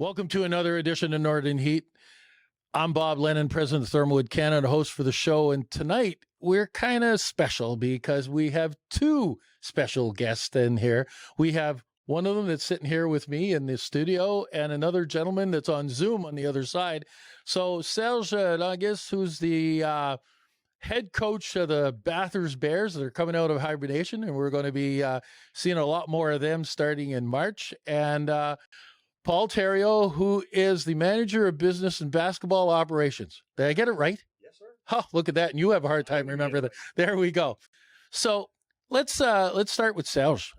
Welcome to another edition of Northern Heat. I'm Bob Lennon, president of Thermalwood Canada, host for the show. And tonight we're kind of special because we have two special guests in here. We have one of them that's sitting here with me in the studio and another gentleman that's on Zoom on the other side. So Serge Langis, who's the head coach of the Bathurst Bears. They're coming out of hibernation, and we're going to be seeing a lot more of them starting in March. And Paul Theriault, who is the manager of business and basketball operations. Did I get it right? Yes, sir. Oh, look at that. And you have a hard time remembering that. There we go. So let's start with Serge.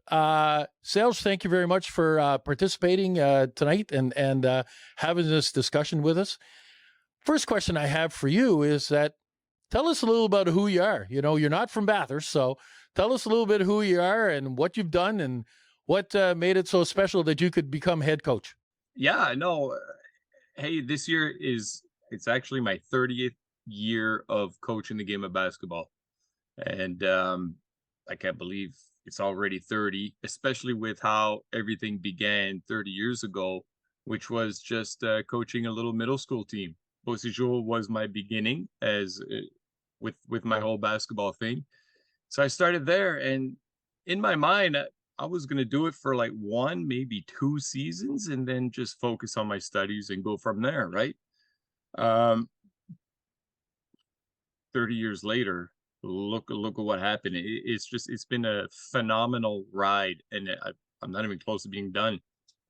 Serge, thank you very much for participating tonight and having this discussion with us. First question I have for you is that tell us a little about who you are. You know, you're not from Bathurst, so tell us a little bit who you are and what you've done and what made it so special that you could become head coach. Yeah, no. Hey, this year it's actually my 30th year of coaching the game of basketball. And I can't believe it's already 30, especially with how everything began 30 years ago, which was just coaching a little middle school team. Beausejour was my beginning as with my whole basketball thing. So I started there, and in my mind, I was going to do it for like one, maybe 2 seasons, and then just focus on my studies and go from there, right? Um, 30 years later, look at what happened. It's been a phenomenal ride, and I'm not even close to being done.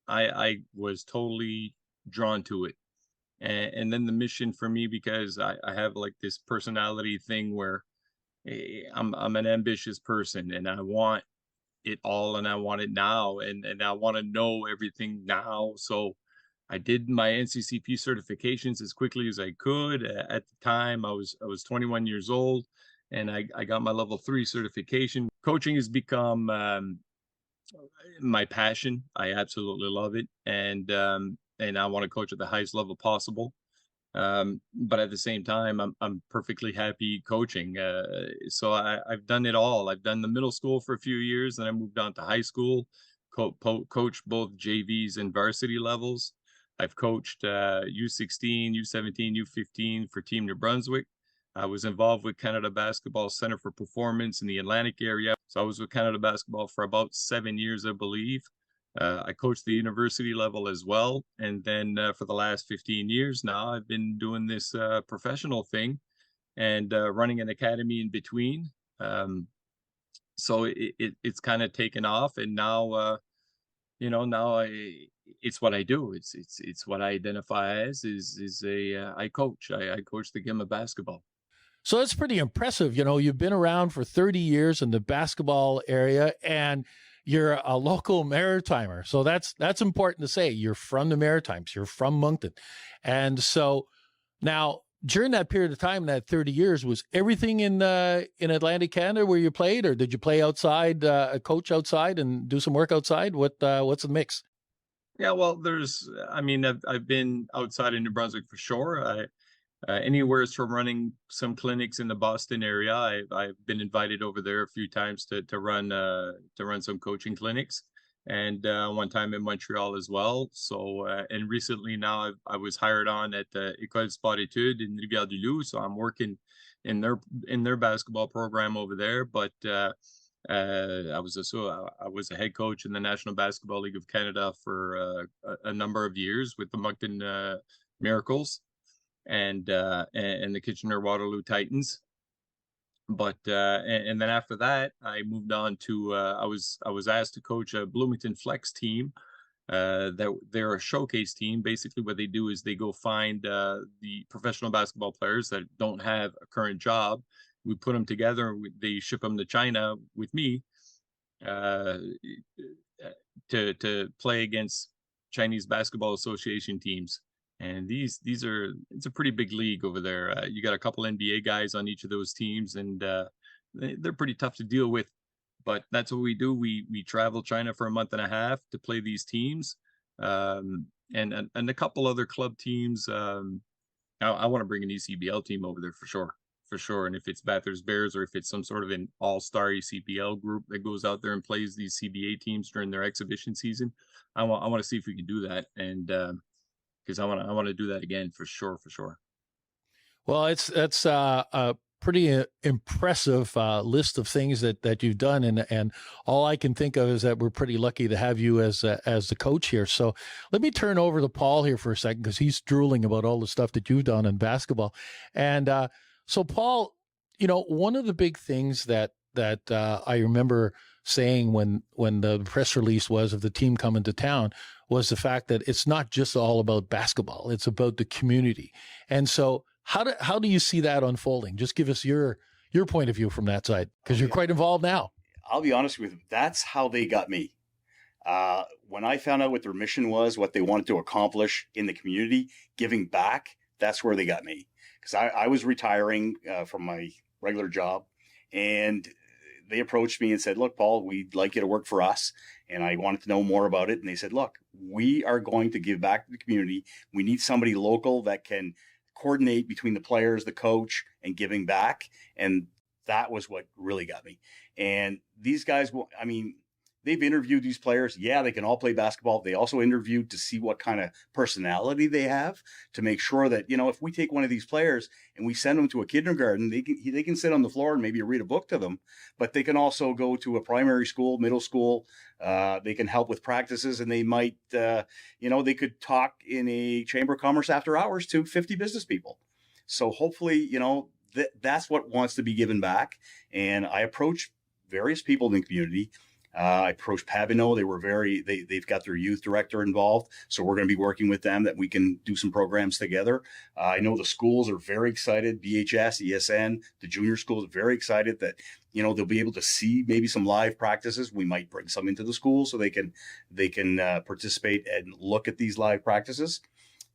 I was totally drawn to it. And then the mission for me, because I have like this personality thing where I'm an ambitious person, and I want it all, and I want it now, and I want to know everything now. So I did my NCCP certifications as quickly as I could. At the time, I was 21 years old, and I got my level 3 certification. Coaching has become my passion. I absolutely love it, and I want to coach at the highest level possible. But at the same time, I'm perfectly happy coaching. So I've done it all. I've done the middle school for a few years, then I moved on to high school, coached both JVs and varsity levels. I've coached U16, U17, U15 for Team New Brunswick. I was involved with Canada Basketball Center for Performance in the Atlantic area. So I was with Canada Basketball for about 7 years, I believe. I coached the university level as well. And then for the last 15 years now, I've been doing this professional thing and running an academy in between. So it's kind of taken off. And now, it's what I do. It's what I identify as I coach. I coach the game of basketball. So that's pretty impressive. You know, you've been around for 30 years in the basketball area, and you're a local Maritimer. So that's important to say. You're from the Maritimes. You're from Moncton. And so now during that period of time, that 30 years, was everything in Atlantic Canada where you played, or did you play outside, coach outside and do some work outside? What's the mix? Yeah, well, I've been outside in New Brunswick for sure. Anywhere from running some clinics in the Boston area. I've been invited over there a few times to run some coaching clinics, and one time in Montreal as well. So and recently now I was hired on at the École Sport Études in Rivière-du-Loup, so I'm working in their basketball program over there. But I was a head coach in the National Basketball League of Canada for a number of years with the Moncton Miracles and the Kitchener-Waterloo Titans. But and then after that, I moved on to I was asked to coach a Bloomington Flex team. They're a showcase team. Basically, what they do is they go find the professional basketball players that don't have a current job. We put them together. They ship them to China with me uh, to play against Chinese Basketball Association teams. And it's a pretty big league over there. You got a couple NBA guys on each of those teams, and they're pretty tough to deal with. But that's what we do. We travel China for a month and a half to play these teams, and a couple other club teams. I want to bring an ECBL team over there for sure, for sure. And if it's Bathurst Bears, or if it's some sort of an all-star ECBL group that goes out there and plays these CBA teams during their exhibition season, I want to see if we can do that. And because I want to do that again for sure, for sure. Well, that's a pretty impressive list of things that you've done, and all I can think of is that we're pretty lucky to have you as the coach here. So let me turn over to Paul here for a second because he's drooling about all the stuff that you've done in basketball. And so, Paul, one of the big things that I remember saying when the press release was of the team coming to town was the fact that it's not just all about basketball; it's about the community. And so, how do you see that unfolding? Just give us your point of view from that side, because you're quite involved now. I'll be honest with you. That's how they got me. When I found out what their mission was, what they wanted to accomplish in the community, giving back, that's where they got me. Because I was retiring from my regular job, and they approached me and said, "Look, Paul, we'd like you to work for us." And I wanted to know more about it. And they said, "Look, we are going to give back to the community. We need somebody local that can coordinate between the players, the coach, and giving back." And that was what really got me. And these guys, I mean, they've interviewed these players. Yeah, they can all play basketball. They also interviewed to see what kind of personality they have, to make sure that, if we take one of these players and we send them to a kindergarten, they can sit on the floor and maybe read a book to them, but they can also go to a primary school, middle school. They can help with practices, and they might, they could talk in a chamber of commerce after hours to 50 business people. So hopefully, that's what wants to be given back. And I approach various people in the community. I approached Pabineau. They've got their youth director involved. So we're going to be working with them that we can do some programs together. I know the schools are very excited. BHS, ESN, the junior schools are very excited that, they'll be able to see maybe some live practices. We might bring some into the school so they can participate and look at these live practices.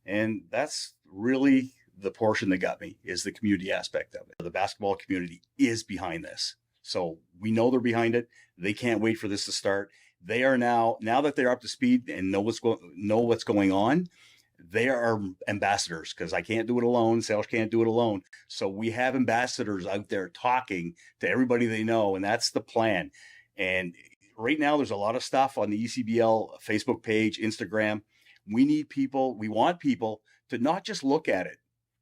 And that's really the portion that got me, is the community aspect of it. The basketball community is behind this. So we know they're behind it. They can't wait for this to start. They are now that they're up to speed and know what's going on, they are ambassadors, because I can't do it alone. Serge can't do it alone. So we have ambassadors out there talking to everybody they know, and that's the plan. And right now there's a lot of stuff on the ECBL Facebook page, Instagram. We want people to not just look at it,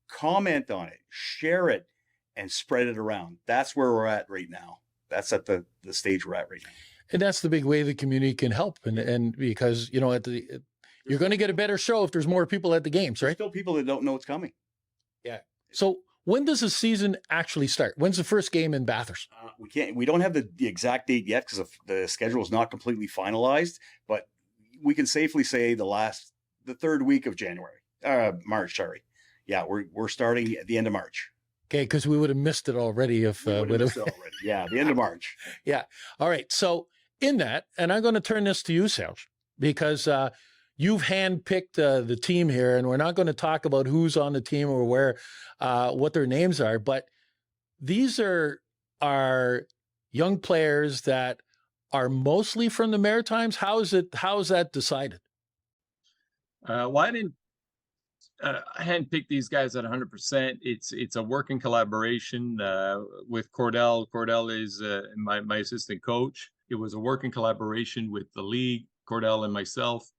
comment on it, share it, and spread it around. That's where we're at right now. That's at the stage we're at right now. And that's the big way the community can help. And because, you're going to get a better show if there's more people at the games, right? There's still people that don't know what's coming. Yeah. So when does the season actually start? When's the first game in Bathurst? We don't have the exact date yet, because the schedule is not completely finalized, but we can safely say the third week of March, sorry. Yeah, we're starting at the end of March. Okay, because we would have missed it already if Yeah, the end of March. Yeah. All right. So in that, and I'm going to turn this to you, Serge, because you've handpicked the team here, and we're not going to talk about who's on the team or where, what their names are, but these are young players that are mostly from the Maritimes. How is that decided? I handpicked these guys at 100%. It's a working collaboration with Cordell. Cordell is my assistant coach. It was a working collaboration with the league, Cordell and myself.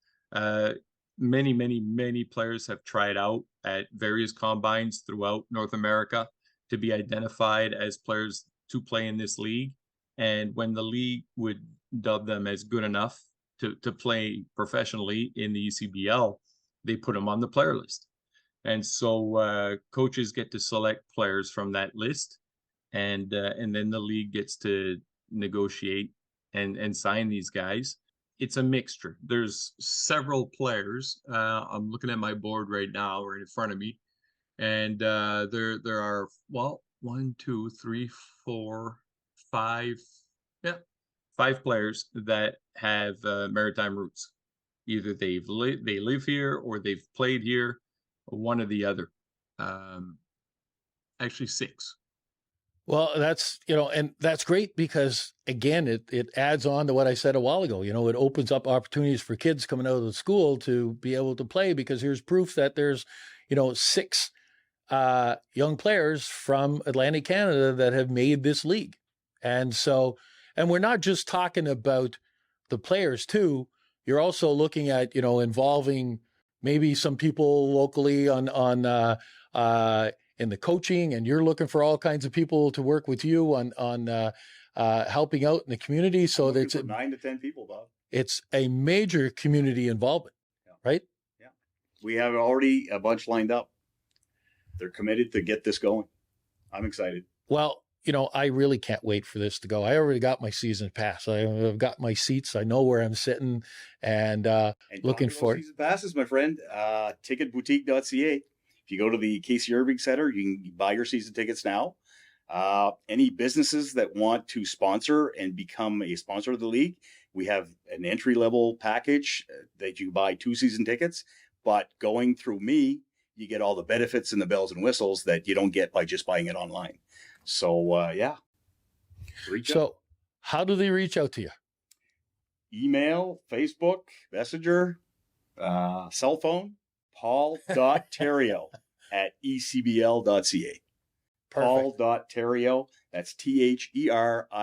Many players have tried out at various combines throughout North America to be identified as players to play in this league. And when the league would dub them as good enough to play professionally in the ECBL, they put them on the player list. And so coaches get to select players from that list, and then the league gets to negotiate and sign these guys. It's a mixture. There's several players. I'm looking at my board right now, right in front of me, and there are 1, 2, 3, 4, 5, 5 players that have maritime roots. Either they live here or they've played here, one or the other. Actually 6. Well, that's, and that's great because, again, it adds on to what I said a while ago. It opens up opportunities for kids coming out of the school to be able to play, because here's proof that there's, 6 young players from Atlantic Canada that have made this league. And we're not just talking about the players too. You're also looking at, involving maybe some people locally on in the coaching, and you're looking for all kinds of people to work with you on helping out in the community. So that's 9 to 10 people, Bob. It's a major community involvement, right? Yeah. We have already a bunch lined up. They're committed to get this going. I'm excited. Well, I really can't wait for this to go. I already got my season pass. I've got my seats. I know where I'm sitting, and looking forward. Season passes, my friend. Ticketboutique.ca. If you go to the Casey Irving Center, you can buy your season tickets now. Any businesses that want to sponsor and become a sponsor of the league, we have an entry-level package that you buy 2 season tickets. But going through me, you get all the benefits and the bells and whistles that you don't get by just buying it online. So, yeah. So how do they reach out to you? Email, Facebook, Messenger, cell phone, paul.theriault at ecbl.ca. Paul.theriault, that's THERIAULT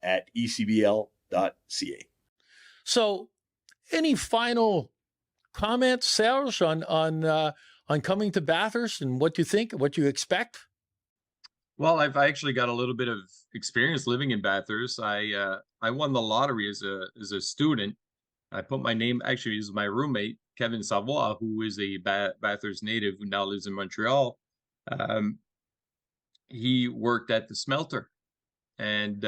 at ecbl.ca. So any final comments, Serge, on coming to Bathurst and what you think, what you expect? Well, I've actually got a little bit of experience living in Bathurst. I won the lottery as a student. I put my name, actually, as my roommate, Kevin Savoie, who is a Bathurst native who now lives in Montreal. He worked at the smelter, and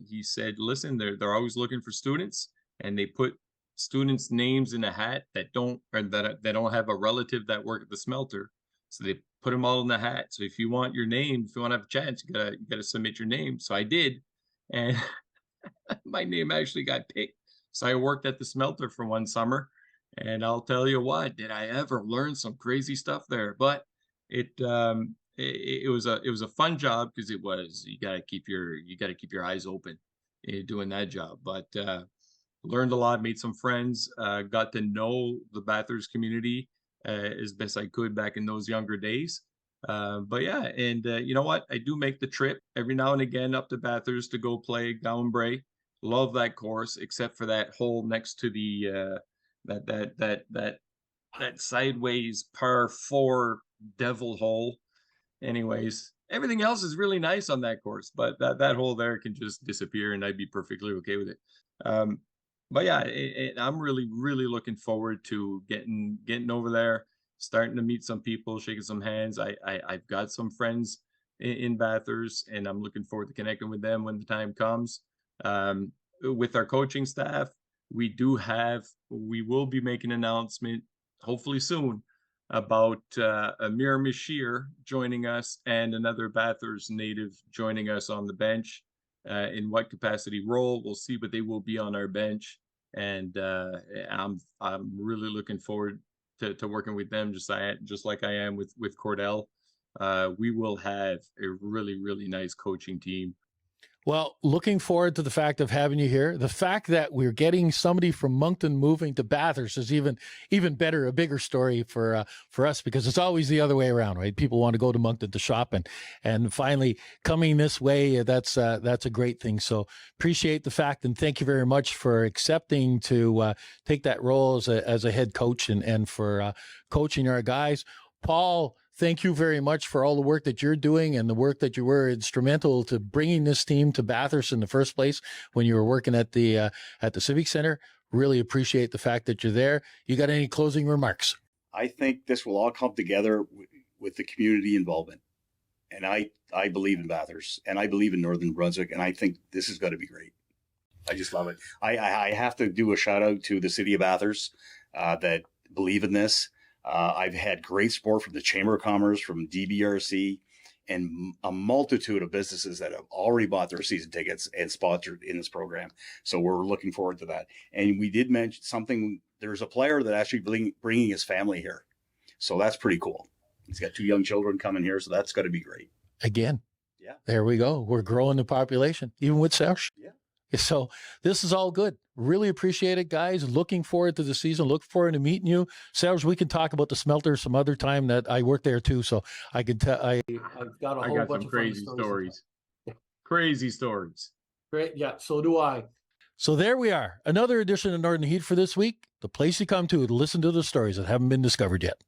he said, listen, they're always looking for students, and they put students' names in a hat that don't have a relative that work at the smelter. So they put them all in the hat. So if you want your name, if you want to have a chance, you gotta submit your name. So I did, and my name actually got picked. So I worked at the smelter for one summer, and I'll tell you what, did I ever learn some crazy stuff there? But it was a fun job, because you gotta keep your eyes open doing that job. But learned a lot, made some friends, got to know the Bathurst community as best I could back in those younger days. But yeah, and you know what? I do make the trip every now and again up to Bathurst to go play Gowan Bray. Love that course, except for that hole next to the that sideways par 4 devil hole. Anyways, everything else is really nice on that course, but that hole there can just disappear, and I'd be perfectly okay with it. But yeah, I'm really looking forward to getting over there, starting to meet some people, shaking some hands. I've got some friends in Bathurst, and I'm looking forward to connecting with them when the time comes. With our coaching staff, we will be making an announcement hopefully soon about Amir Mashir joining us, and another Bathurst native joining us on the bench. In what capacity role, we'll see, but they will be on our bench, and I'm really looking forward to working with them, just like I am with Cordell. We will have a really nice coaching team. Well, looking forward to the fact of having you here. The fact that we're getting somebody from Moncton moving to Bathurst is even better, a bigger story for us, because it's always the other way around, right? People want to go to Moncton to shop, and finally coming this way, that's a great thing. So appreciate the fact, and thank you very much for accepting to take that role as a head coach and for coaching our guys. Paul, thank you very much for all the work that you're doing, and the work that you were instrumental to bringing this team to Bathurst in the first place when you were working at the Civic Center. Really appreciate the fact that you're there. You got any closing remarks? I think this will all come together with the community involvement. And I believe in Bathurst, and I believe in Northern Brunswick, and I think this is going to be great. I just love it. I have to do a shout out to the city of Bathurst that believe in this. I've had great support from the Chamber of Commerce, from DBRC, and a multitude of businesses that have already bought their season tickets and sponsored in this program. So we're looking forward to that. And we did mention something. There's a player that actually bringing his family here. So that's pretty cool. He's got 2 young children coming here, so that's going to be great. Again, yeah. There we go. We're growing the population, even with Serge. Yeah. So this is all good. Really appreciate it, guys. Looking forward to the season. Look forward to meeting you. Serge, we can talk about the smelter some other time. That I work there too, so I can tell. I've got a whole bunch some of crazy stories. Crazy stories. Great. Yeah, so do I. So there we are. Another edition of Northern Heat for this week. The place you come to listen to the stories that haven't been discovered yet.